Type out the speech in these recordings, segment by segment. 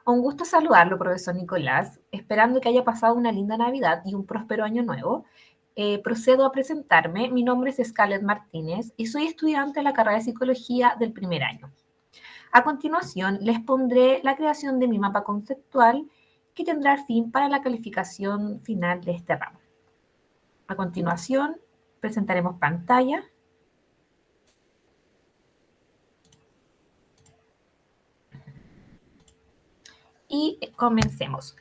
Un gusto saludarlo, profesor Nicolás. Esperando que haya pasado una linda Navidad y un próspero año nuevo. Procedo a presentarme. Mi nombre es Scarlett Martínez y soy estudiante de la carrera de Psicología del primer año. A continuación, les pondré la creación de mi mapa conceptual que tendrá fin para la calificación final de este ramo. A continuación, presentaremos pantalla. Y comencemos.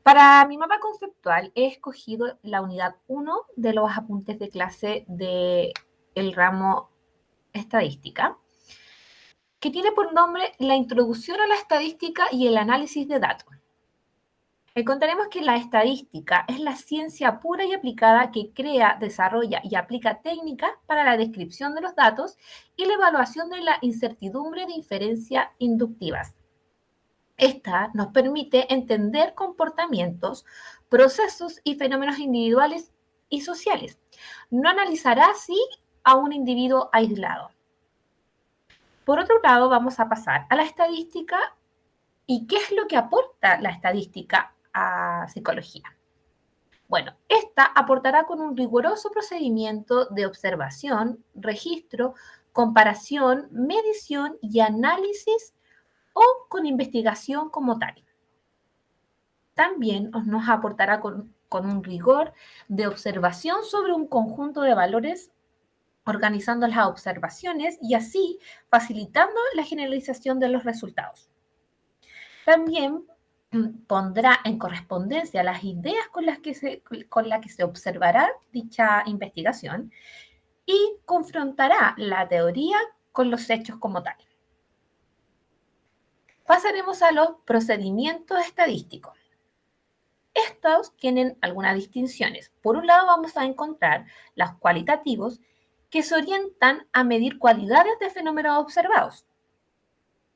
Para mi mapa conceptual he escogido la unidad 1 de los apuntes de clase del ramo estadística, que tiene por nombre la introducción a la estadística y el análisis de datos. Encontraremos que la estadística es la ciencia pura y aplicada que crea, desarrolla y aplica técnicas para la descripción de los datos y la evaluación de la incertidumbre de inferencia inductivas. Esta nos permite entender comportamientos, procesos y fenómenos individuales y sociales. No analizará así a un individuo aislado. Por otro lado, vamos a pasar a la estadística y qué es lo que aporta la estadística a psicología. Bueno, esta aportará con un riguroso procedimiento de observación, registro, comparación, medición y análisis o con investigación como tal. También nos aportará con un rigor de observación sobre un conjunto de valores, organizando las observaciones y así facilitando la generalización de los resultados. También pondrá en correspondencia las ideas con las que se observará dicha investigación y confrontará la teoría con los hechos como tal. Pasaremos a los procedimientos estadísticos. Estos tienen algunas distinciones. Por un lado vamos a encontrar los cualitativos, que se orientan a medir cualidades de fenómenos observados.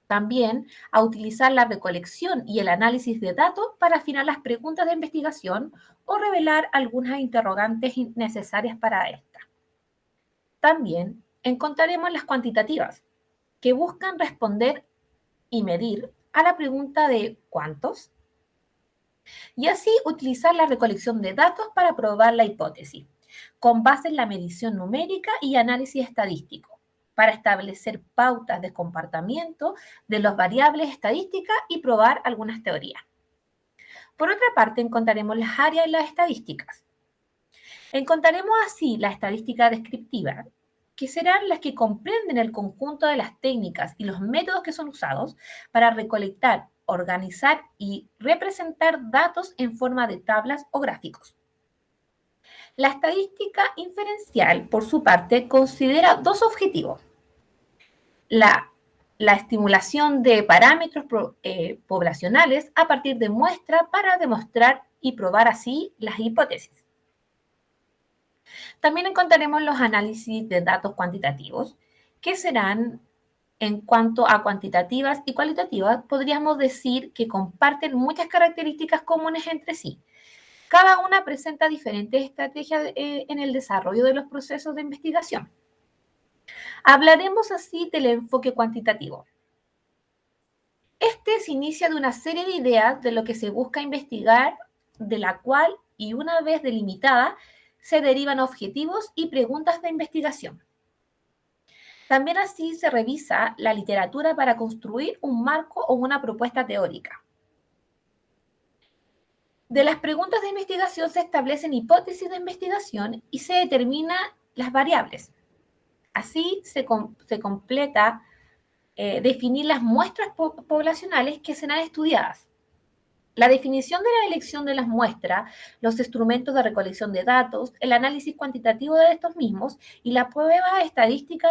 También a utilizar la recolección y el análisis de datos para afinar las preguntas de investigación o revelar algunas interrogantes necesarias para esta. También encontraremos las cuantitativas, que buscan responder y medir a la pregunta de ¿cuántos? Y así utilizar la recolección de datos para probar la hipótesis, con base en la medición numérica y análisis estadístico, para establecer pautas de comportamiento de las variables estadísticas y probar algunas teorías. Por otra parte, encontraremos las áreas de las estadísticas. Encontraremos así la estadística descriptiva, que serán las que comprenden el conjunto de las técnicas y los métodos que son usados para recolectar, organizar y representar datos en forma de tablas o gráficos. La estadística inferencial, por su parte, considera dos objetivos: la estimulación de parámetros poblacionales a partir de muestras para demostrar y probar así las hipótesis. También encontraremos los análisis de datos cuantitativos, que serán, en cuanto a cuantitativas y cualitativas, podríamos decir que comparten muchas características comunes entre sí. Cada una presenta diferentes estrategias en el desarrollo de los procesos de investigación. Hablaremos así del enfoque cuantitativo. Este se inicia de una serie de ideas de lo que se busca investigar, de la cual, y una vez delimitada, se derivan objetivos y preguntas de investigación. También así se revisa la literatura para construir un marco o una propuesta teórica. De las preguntas de investigación se establecen hipótesis de investigación y se determinan las variables. Así se completa definir las muestras poblacionales que serán estudiadas. La definición de la elección de las muestras, los instrumentos de recolección de datos, el análisis cuantitativo de estos mismos y la prueba estadística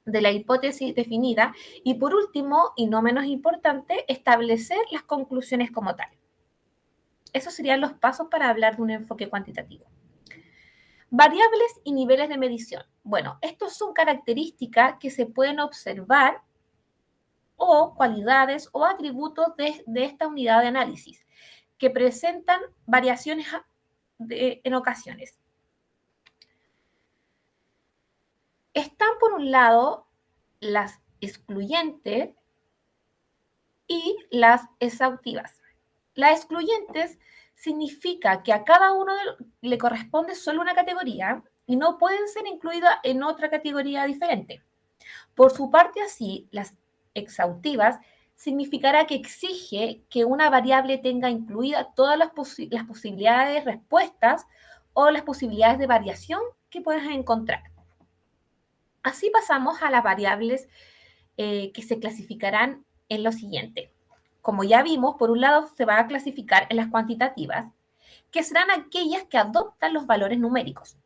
de la hipótesis definida. Y por último, y no menos importante, establecer las conclusiones como tal. Esos serían los pasos para hablar de un enfoque cuantitativo. Variables y niveles de medición. Bueno, estos son características que se pueden observar o cualidades o atributos de esta unidad de análisis, que presentan variaciones en ocasiones. Están, por un lado, las excluyentes, y las exhaustivas. Las excluyentes significa que a cada uno le corresponde solo una categoría y no pueden ser incluidas en otra categoría diferente. Por su parte, así, las exhaustivas significará que exige que una variable tenga incluidas todas las posibilidades de respuestas o las posibilidades de variación que puedas encontrar. Así pasamos a las variables que se clasificarán en lo siguiente. Como ya vimos, por un lado se va a clasificar en las cuantitativas, que serán aquellas que adoptan los valores numéricos.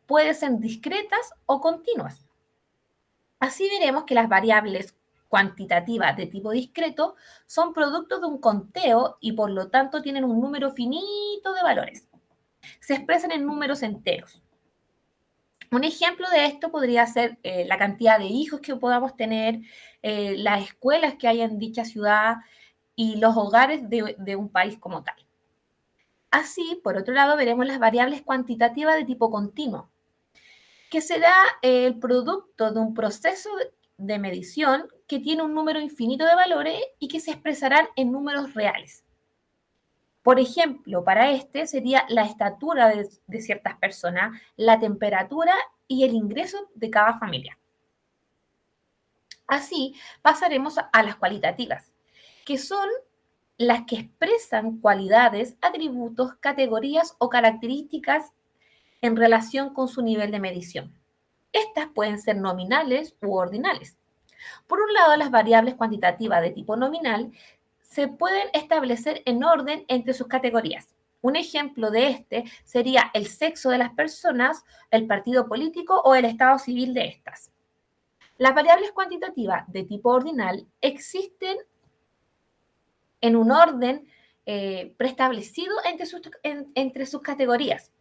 Pueden ser discretas o continuas. Así veremos que las variables cuantitativas de tipo discreto son productos de un conteo y por lo tanto tienen un número finito de valores. Se expresan en números enteros. Un ejemplo de esto podría ser la cantidad de hijos que podamos tener, las escuelas que hay en dicha ciudad y los hogares de un país como tal. Así, por otro lado, veremos las variables cuantitativas de tipo continuo, que será el producto de un proceso de medición que tiene un número infinito de valores y que se expresarán en números reales. Por ejemplo, para este sería la estatura de ciertas personas, la temperatura y el ingreso de cada familia. Así pasaremos a las cualitativas, que son las que expresan cualidades, atributos, categorías o características en relación con su nivel de medición. Estas pueden ser nominales u ordinales. Por un lado, las variables cuantitativas de tipo nominal se pueden establecer en orden entre sus categorías. Un ejemplo de este sería el sexo de las personas, el partido político o el estado civil de estas. Las variables cuantitativas de tipo ordinal existen en un orden preestablecido entre sus categorías.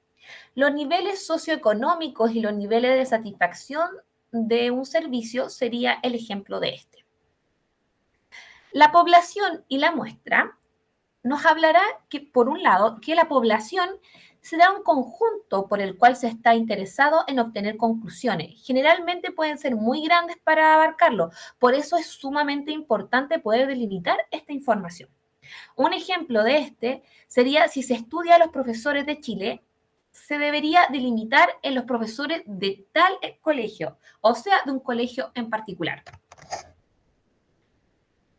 Los niveles socioeconómicos y los niveles de satisfacción de un servicio sería el ejemplo de este. La población y la muestra nos hablará que, por un lado, que la población será un conjunto por el cual se está interesado en obtener conclusiones. Generalmente pueden ser muy grandes para abarcarlo, por eso es sumamente importante poder delimitar esta información. Un ejemplo de este sería si se estudia a los profesores de Chile, se debería delimitar en los profesores de tal colegio, o sea, de un colegio en particular.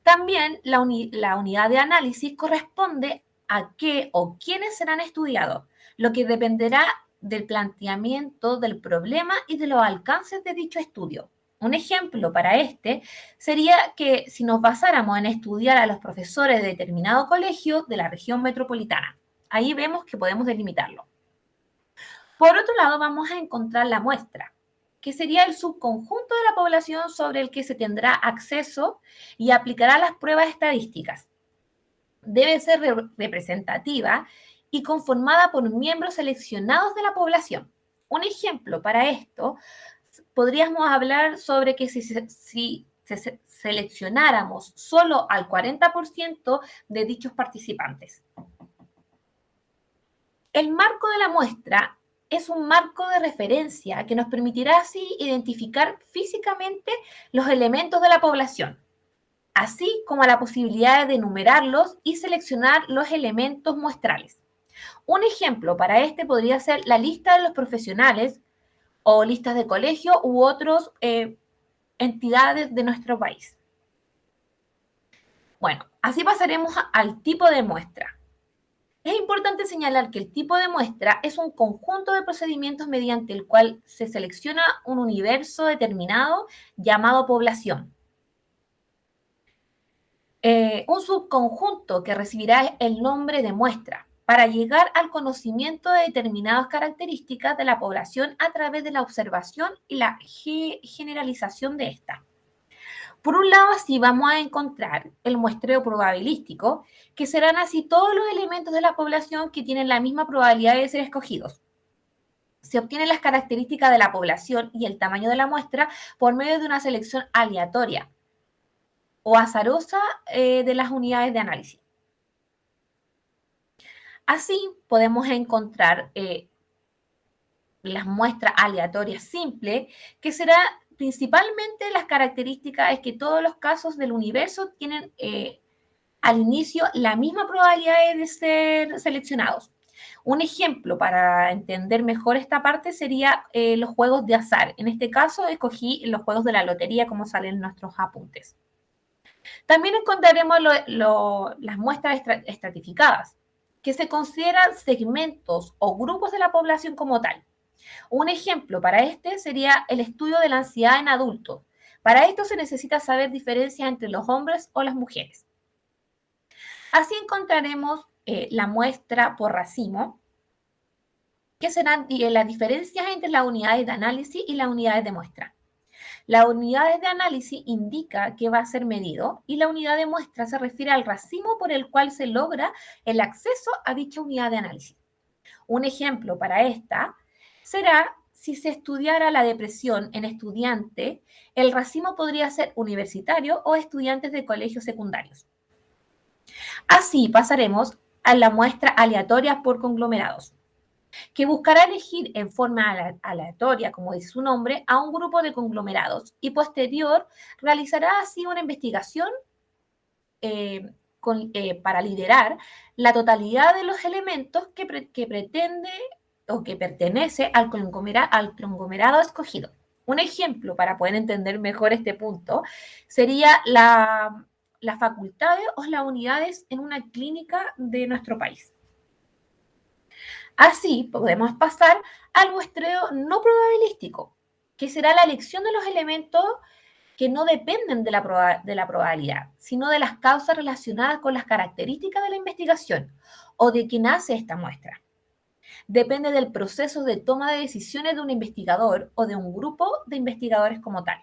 También la unidad de análisis corresponde a qué o quiénes serán estudiados, lo que dependerá del planteamiento del problema y de los alcances de dicho estudio. Un ejemplo para este sería que si nos basáramos en estudiar a los profesores de determinado colegio de la región metropolitana, ahí vemos que podemos delimitarlo. Por otro lado, vamos a encontrar la muestra, que sería el subconjunto de la población sobre el que se tendrá acceso y aplicará las pruebas estadísticas. Debe ser representativa y conformada por miembros seleccionados de la población. Un ejemplo para esto, podríamos hablar sobre que si seleccionáramos solo al 40% de dichos participantes. El marco de la muestra es un marco de referencia que nos permitirá así identificar físicamente los elementos de la población, así como la posibilidad de enumerarlos y seleccionar los elementos muestrales. Un ejemplo para este podría ser la lista de los profesionales o listas de colegio u otras entidades de nuestro país. Bueno, así pasaremos al tipo de muestra. Es importante señalar que el tipo de muestra es un conjunto de procedimientos mediante el cual se selecciona un universo determinado llamado población. Un subconjunto que recibirá el nombre de muestra para llegar al conocimiento de determinadas características de la población a través de la observación y la generalización de esta. Por un lado, así vamos a encontrar el muestreo probabilístico, que serán así todos los elementos de la población que tienen la misma probabilidad de ser escogidos. Se obtienen las características de la población y el tamaño de la muestra por medio de una selección aleatoria o azarosa de las unidades de análisis. Así podemos encontrar las muestras aleatorias simples, que será principalmente las características es que todos los casos del universo tienen al inicio la misma probabilidad de ser seleccionados. Un ejemplo para entender mejor esta parte sería los juegos de azar. En este caso escogí los juegos de la lotería como salen nuestros apuntes. También encontraremos las muestras estratificadas, que se consideran segmentos o grupos de la población como tal. Un ejemplo para este sería el estudio de la ansiedad en adultos. Para esto se necesita saber diferencias entre los hombres o las mujeres. Así encontraremos la muestra por racimo, que serán las diferencias entre las unidades de análisis y las unidades de muestra. Las unidades de análisis indica que va a ser medido y la unidad de muestra se refiere al racimo por el cual se logra el acceso a dicha unidad de análisis. Un ejemplo para esta será si se estudiara la depresión en estudiantes, el racimo podría ser universitario o estudiantes de colegios secundarios. Así pasaremos a la muestra aleatoria por conglomerados, que buscará elegir en forma aleatoria, como dice su nombre, a un grupo de conglomerados y posterior realizará así una investigación para liderar la totalidad de los elementos que pretende o que pertenece al conglomerado escogido. Un ejemplo para poder entender mejor este punto sería las facultades o las unidades en una clínica de nuestro país. Así podemos pasar al muestreo no probabilístico, que será la elección de los elementos que no dependen de la probabilidad, sino de las causas relacionadas con las características de la investigación o de quien hace esta muestra. Depende del proceso de toma de decisiones de un investigador o de un grupo de investigadores como tal.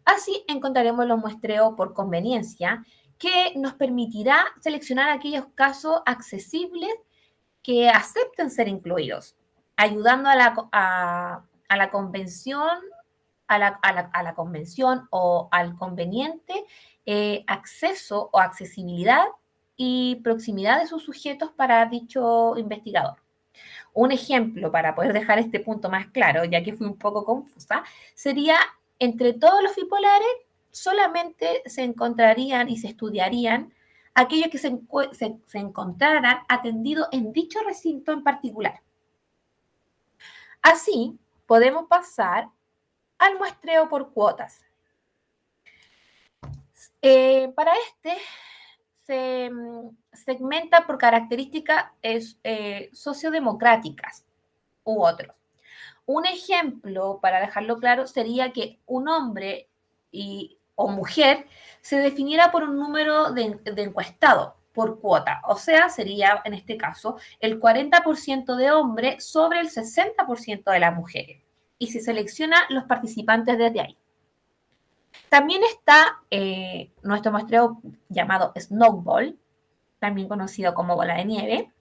Así encontraremos los muestreos por conveniencia, que nos permitirá seleccionar aquellos casos accesibles que acepten ser incluidos, ayudando a la convención o al conveniente acceso o accesibilidad y proximidad de sus sujetos para dicho investigador. Un ejemplo para poder dejar este punto más claro, ya que fui un poco confusa, sería entre todos los bipolares solamente se encontrarían y se estudiarían aquellos que se encontraran atendidos en dicho recinto en particular. Así, podemos pasar al muestreo por cuotas. Para este se segmenta por características sociodemocráticas u otros. Un ejemplo, para dejarlo claro, sería que un hombre o mujer se definiera por un número de encuestado por cuota. O sea, sería en este caso el 40% de hombres sobre el 60% de las mujeres. Y se selecciona los participantes desde ahí. También está nuestro muestreo llamado Snowball, también conocido como bola de nieve,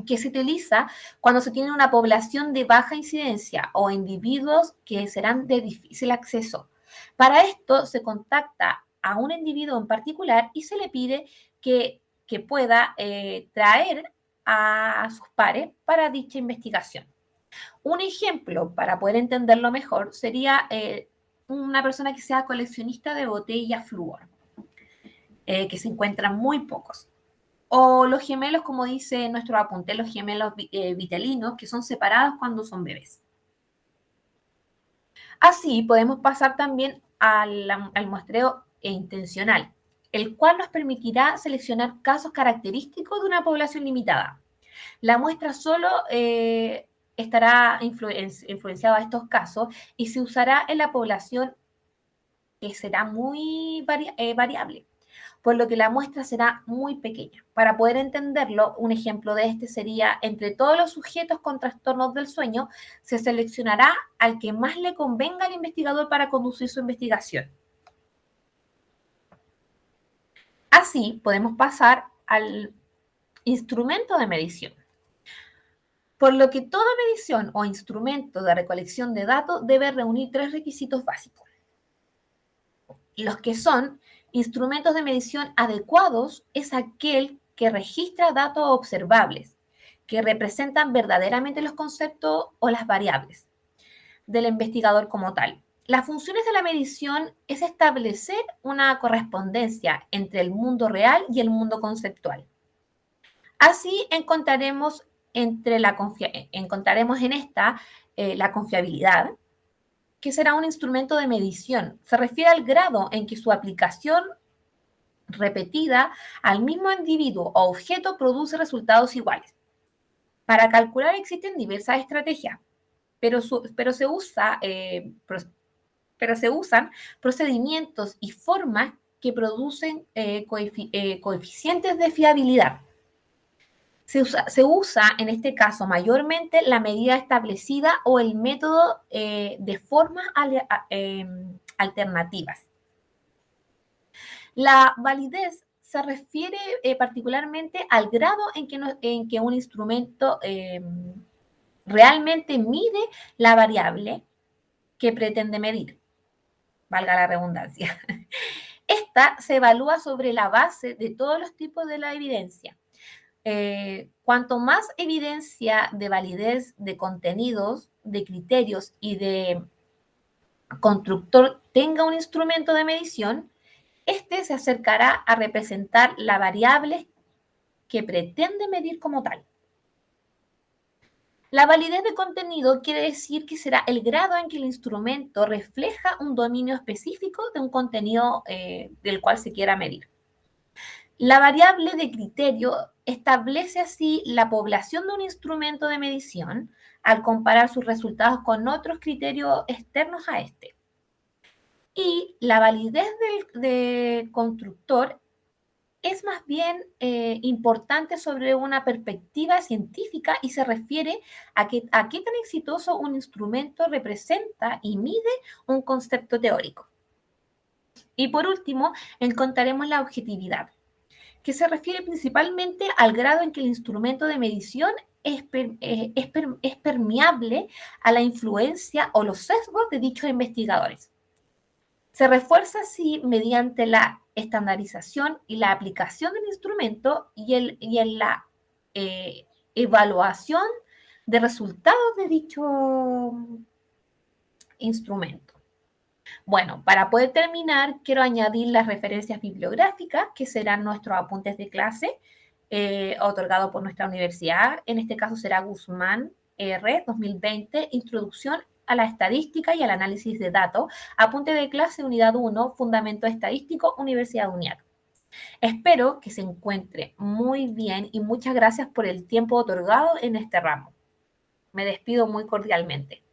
que se utiliza cuando se tiene una población de baja incidencia o individuos que serán de difícil acceso. Para esto se contacta a un individuo en particular y se le pide que pueda traer a sus pares para dicha investigación. Un ejemplo para poder entenderlo mejor sería una persona que sea coleccionista de botellas flúor, que se encuentran muy pocos. O los gemelos, como dice nuestro apunte, los gemelos vitelinos, que son separados cuando son bebés. Así podemos pasar también al muestreo intencional, el cual nos permitirá seleccionar casos característicos de una población limitada. La muestra solo estará influenciada a estos casos y se usará en la población que será muy variable, por lo que la muestra será muy pequeña. Para poder entenderlo, un ejemplo de este sería, entre todos los sujetos con trastornos del sueño, se seleccionará al que más le convenga al investigador para conducir su investigación. Así, podemos pasar al instrumento de medición. Por lo que toda medición o instrumento de recolección de datos debe reunir 3 requisitos básicos. Los que son instrumentos de medición adecuados es aquel que registra datos observables, que representan verdaderamente los conceptos o las variables. del investigador como tal. Las funciones de la medición es establecer una correspondencia entre el mundo real y el mundo conceptual. Así encontraremos, encontraremos en esta la confiabilidad, que será un instrumento de medición. Se refiere al grado en que su aplicación repetida al mismo individuo o objeto produce resultados iguales. Para calcular existen diversas estrategias, pero se usan procedimientos y formas que producen coeficientes de fiabilidad. Se usa en este caso mayormente la medida establecida o el método de formas alternativas. La validez se refiere particularmente al grado en que un instrumento realmente mide la variable que pretende medir, valga la redundancia. Esta se evalúa sobre la base de todos los tipos de la evidencia. Cuanto más evidencia de validez de contenidos, de criterios y de constructor tenga un instrumento de medición, este se acercará a representar la variable que pretende medir como tal. La validez de contenido quiere decir que será el grado en que el instrumento refleja un dominio específico de un contenido del cual se quiera medir. La variable de criterio establece así la población de un instrumento de medición al comparar sus resultados con otros criterios externos a este. Y la validez de constructor es más bien importante sobre una perspectiva científica y se refiere a qué tan exitoso un instrumento representa y mide un concepto teórico. Y por último, encontraremos la objetividad, que se refiere principalmente al grado en que el instrumento de medición es permeable a la influencia o los sesgos de dichos investigadores. Se refuerza así mediante la estandarización y la aplicación del instrumento y en la evaluación de resultados de dicho instrumento. Bueno, para poder terminar, quiero añadir las referencias bibliográficas, que serán nuestros apuntes de clase, otorgados por nuestra universidad. En este caso será Guzmán R. 2020, Introducción a la Estadística y al Análisis de Datos, apunte de clase, Unidad 1, Fundamento Estadístico, Universidad de UNIAC. Espero que se encuentre muy bien y muchas gracias por el tiempo otorgado en este ramo. Me despido muy cordialmente.